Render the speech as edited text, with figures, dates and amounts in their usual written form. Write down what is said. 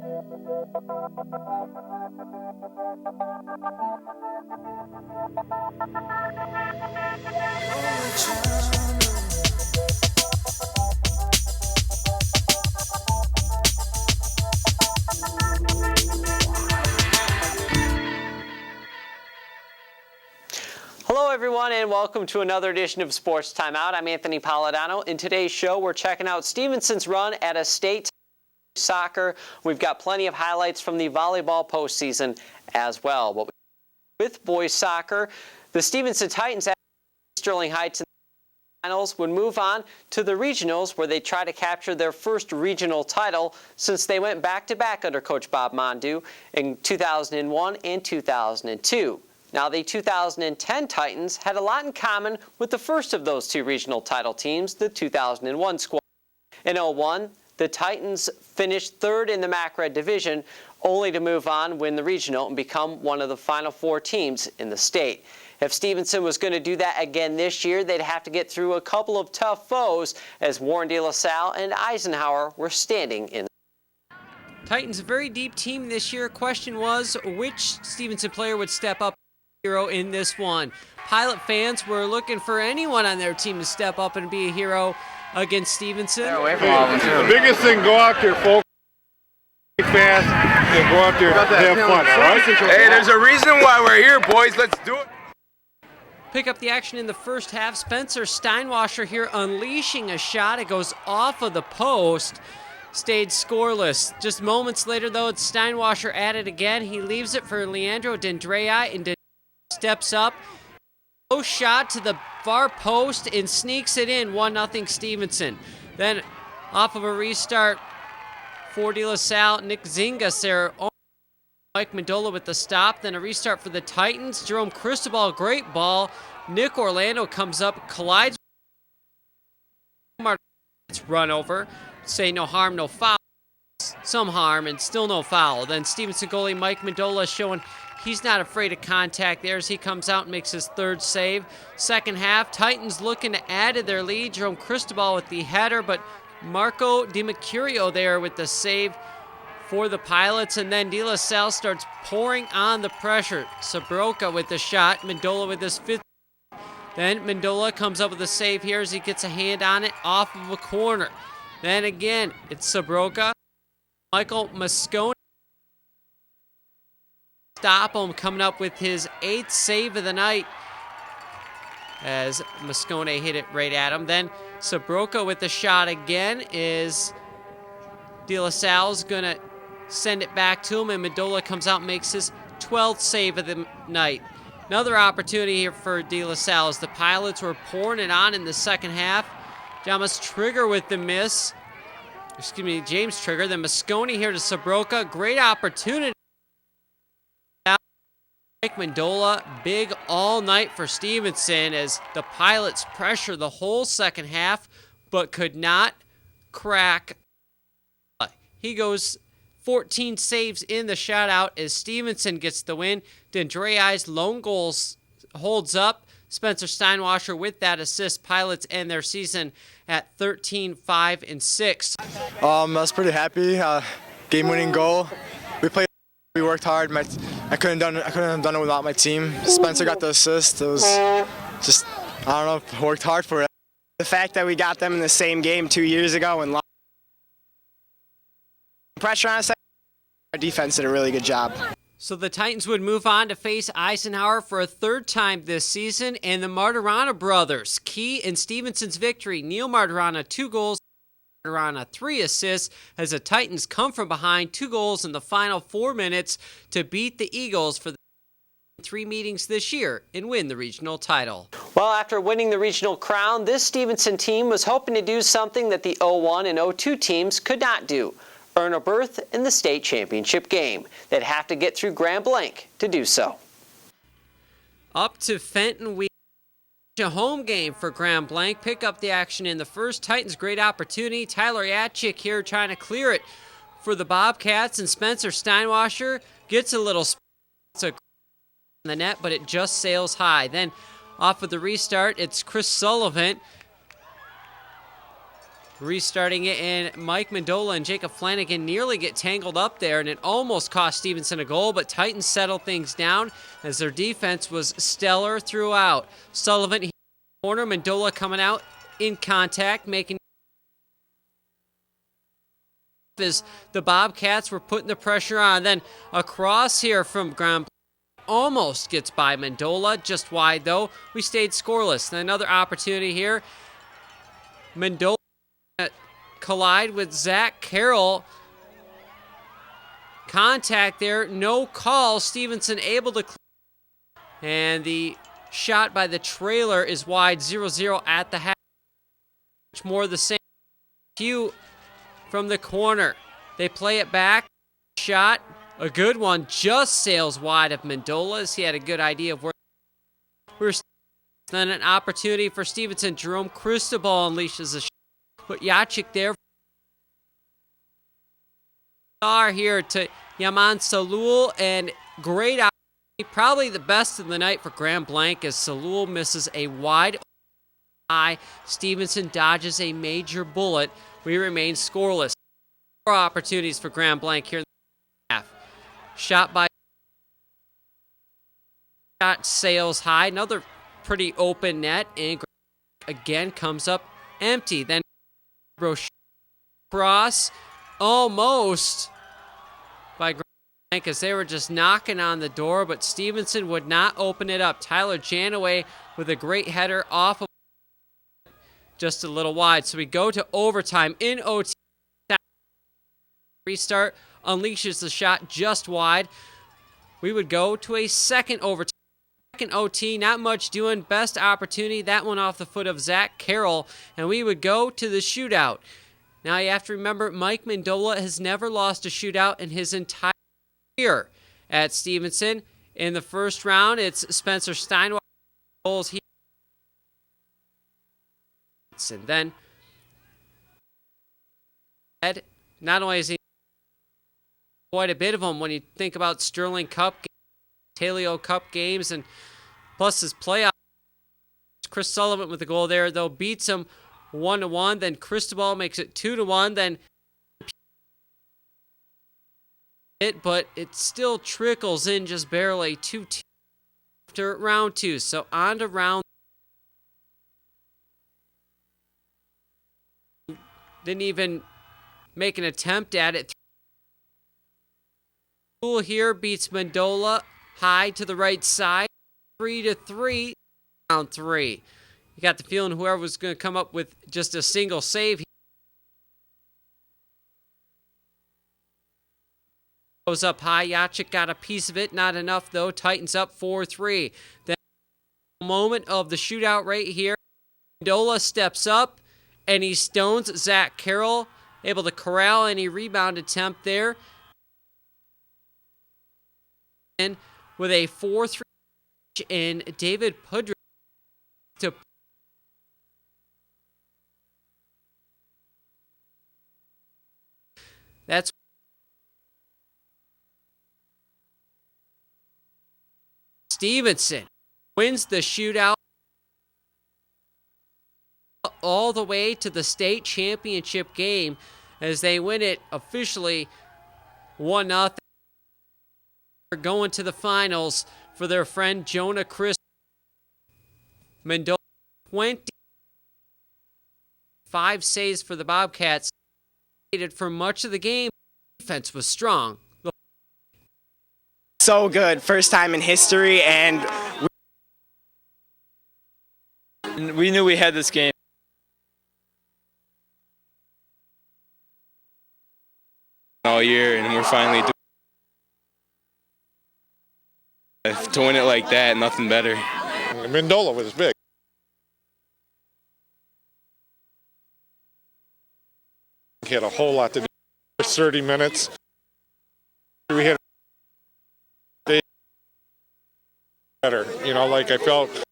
Hello everyone and welcome to another edition of Sports Timeout. I'm Anthony Polidano. In today's show, we're checking out Stevenson's run at a state soccer. We've got plenty of highlights from the volleyball postseason as well. With boys soccer, the Stevenson Titans at Sterling Heights in the finals would move on to the regionals where they try to capture their first regional title since they went back-to-back under Coach Bob Mondu in 2001 and 2002. Now, the 2010 Titans had a lot in common with the first of those two regional title teams, the 2001 squad. In 2001, the Titans finished third in the MAC Red Division, only to move on, win the regional, and become one of the final four teams in the state. If Stevenson was going to do that again this year, they'd have to get through a couple of tough foes as Warren De La Salle and Eisenhower were standing in. Titans, a very deep team this year. Question was, which Stevenson player would step up hero in this one? Pilot fans were looking for anyone on their team to step up and be a hero against Stevenson. The biggest thing, go out there, folks, fast, and go out there and have fun, right? Hey, there's a reason why we're here, boys. Let's do it. Pick up the action in the first half. Spencer Steinwasser here unleashing a shot. It goes off of the post. Stayed scoreless. Just moments later, though, it's Steinwasser at it again. He leaves it for Leandro Dendrea, and steps up. Close shot to the far post and sneaks it in. 1-0 Stevenson. Then off of a restart for De La Salle, Nick Zingas there. Mike Mendola with the stop. Then a restart for the Titans. Jerome Cristobal, great ball. Nick Orlando comes up, collides. It's run over. Say no harm, no foul. Some harm and still no foul. Then Stevenson goalie Mike Mendola showing he's not afraid of contact there as he comes out and makes his third save. Second half, Titans looking to add to their lead. Jerome Cristobal with the header, but Marco DiMercurio there with the save for the Pilots. And then De La Salle starts pouring on the pressure. Sabroka with the shot, Mendola with his fifth. Then Mendola comes up with a save here as he gets a hand on it off of a corner. Then again, it's Sabroka. Michael Moscone. Stop him, coming up with his 8th save of the night as Moscone hit it right at him. Then Sabroka with the shot again is De La Salle's going to send it back to him, and Mendola comes out and makes his 12th save of the night. Another opportunity here for De La Salle as the Pilots were pouring it on in the second half. James Trigger with the miss. James Trigger. Then Moscone here to Sabroka. Great opportunity. Mike Mendola, big all night for Stevenson as the Pilots pressure the whole second half, but could not crack. He goes 14 saves in the shutout as Stevenson gets the win. Dendrea's lone goals holds up. Spencer Steinwasser with that assist. Pilots end their season at 13-5-6. I was pretty happy. Game-winning goal. We worked hard. I couldn't have done it without my team. Spencer got the assist. It was just, I don't know, worked hard for it. The fact that we got them in the same game 2 years ago and lost pressure on us, our defense did a really good job. So the Titans would move on to face Eisenhower for a third time this season, and the Martirana brothers, key in Stevenson's victory. Neil Martirana, 2 goals. Martirana, 3 assists as the Titans come from behind 2 goals in the final 4 minutes to beat the Eagles for the 3 meetings this year and win the regional title. Well, after winning the regional crown, this Stevenson team was hoping to do something that the 01 and 02 teams could not do. Earn a berth in the state championship game. They'd have to get through Grand Blanc to do so. Up to Fenton, a home game for Grand Blanc. Pick up the action in the first. Titans, great opportunity. Tyler Yatchik here trying to clear it for the Bobcats, and Spencer Steinwasser gets a little in the net, but it just sails high. Then off of the restart, it's Chris Sullivan restarting it, and Mike Mendola and Jacob Flanagan nearly get tangled up there, and it almost cost Stevenson a goal, but Titans settle things down as their defense was stellar throughout. Sullivan corner, Mendola coming out in contact, making as the Bobcats were putting the pressure on. Then across here from Grand almost gets by Mendola, just wide though. We stayed scoreless. And another opportunity here. Mendola collide with Zach Carroll. Contact there, no call. Stevenson able to clear. And the shot by the trailer is wide, 0-0 at the half. Much more the same. Hugh from the corner. They play it back. Shot, a good one, just sails wide of Mendola's. He had a good idea of where we were. Then an opportunity for Stevenson. Jerome Cristobal unleashes a shot. Put Jacek there. Here to Yaman Salul, and great opportunity. Probably the best of the night for Grand Blanc as Salul misses a wide eye. Stevenson dodges a major bullet. We remain scoreless. More opportunities for Grand Blanc here in the half. Shot by shot sails high. Another pretty open net, and again comes up empty. Then cross almost by Grand Blanc as they were just knocking on the door, but Stevenson would not open it up. Tyler Janaway with a great header off of just a little wide. So we go to overtime in OT. Restart unleashes the shot just wide. We would go to a second overtime. Second OT, not much doing. Best opportunity, that one off the foot of Zach Carroll, and we would go to the shootout. Now you have to remember, Mike Mendola has never lost a shootout in his entire career at Stevenson. In the first round, it's Spencer Steinweiler goals here. And then, not only is he quite a bit of them when you think about Sterling Cup, Talio Cup games, and plus his playoff. Chris Sullivan with the goal there, though, beats him 1-1. Then Cristobal makes it 2-1. Then but it still trickles in just barely 2-2 after round 2. So on to round. Didn't even make an attempt at it. Here beats Mendola high to the right side, 3-3, round 3. You got the feeling whoever was going to come up with just a single save goes up high. Jacek got a piece of it, not enough though. Titans up 4-3. Then moment of the shootout right here. Mendola steps up and he stones Zach Carroll, able to corral any rebound attempt there. And with a 4-3 in David Pudrick to that's Stevenson wins the shootout all the way to the state championship game as they win it officially 1-0. Going to the finals for their friend Jonah Chris. Mendola 25 saves for the Bobcats. For much of the game, defense was strong. So good, first time in history, and we knew we had this game. All year, and we're finally doing to win it like that, nothing better. Mendola was big. He had a whole lot to do. 30 minutes. We had better. You know, like I felt